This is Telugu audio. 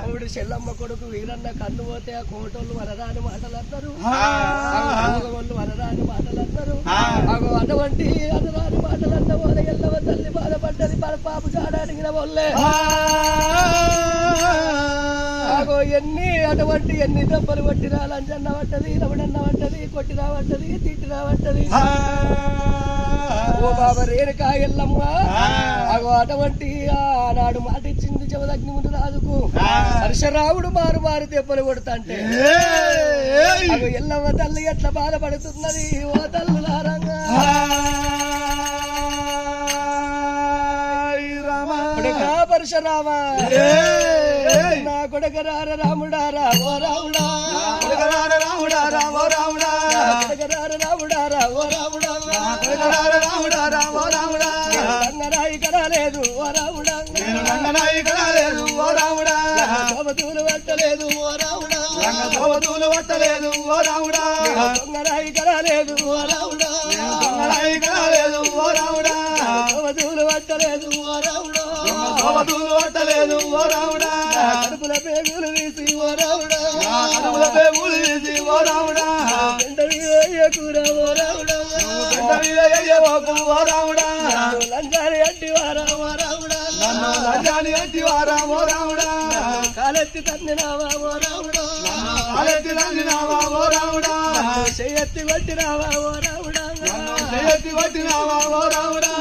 ఆవిడ చెల్లమ్మ కొడుకు వీరన్న కన్ను పోతే ఆ కోటోళ్ళు వనరాని మాటలు అన్నారు, వాళ్ళు వనరాని మాటలు అన్నారు. అటువంటి అనరాని మాటలు అన్న వాళ్ళ ఎల్లవ తల్లి బాధపడ్డది, మన పాపు చాడ అడిగిన వాళ్ళే. ఎన్ని దెబ్బలు కొట్టినా లంచన్న పట్టది, రమణన్న పట్టది, కొట్టినా పట్టది, తిట్టినా పట్టది. ఓ బాబా రేణుకా ఎల్లమ్మ అటువంటి ఆనాడు మాట ఇచ్చింది జమదగ్ని ముందు రాజుకు. పరశురాముడు మారు మారు దెబ్బలు కొడుతుంటే ఎల్లమ్మ తల్లి ఎట్లా బాధపడుతున్నది. ఓ తల్లులారంగా పరశురామ నా కొడకరార రాముడారా ఓ రాముడా, రాముడారా ఓ రాముడా, కొడకరార రాముడారా ఓ రాముడా, రాముడారా ఓ రాముడా, రంగనాయి కరాలేదు ఓ రాముడా, రంగనాయి కరాలేదు ఓ రాముడా, సోమతూలు పట్టలేదు ఓ రాముడా, సోమతూలు పట్టలేదు ఓ రాముడా, దొంగరాయి కరాలేదు ఓ రాముడా, దొంగరాయి కరాలేదు ఓ రాముడా, సోమతూలు పట్టలేదు ఓ రాముడా, సోమతూలు పట్టలేదు ఓ రాముడా, కడుపుల పేగులు తీసి ఓ రాముడా, కడుపుల పేగులు తీసి ఓ రాముడా, కూర ఓ రాముడా, ఓ రాముడా, లంచాని అంటివారా ఓ రాముడా, లంచాని అంటివారా ఓ రాముడా, కాలెత్తి తందినావా ఓ రాముడా, కాలెత్తి తందినావా ఓ రాముడా, చెయ్యెత్తి కొట్టినావా ఓ రాముడా, చెయ్యెత్తి కొట్టినావా ఓ రాముడా,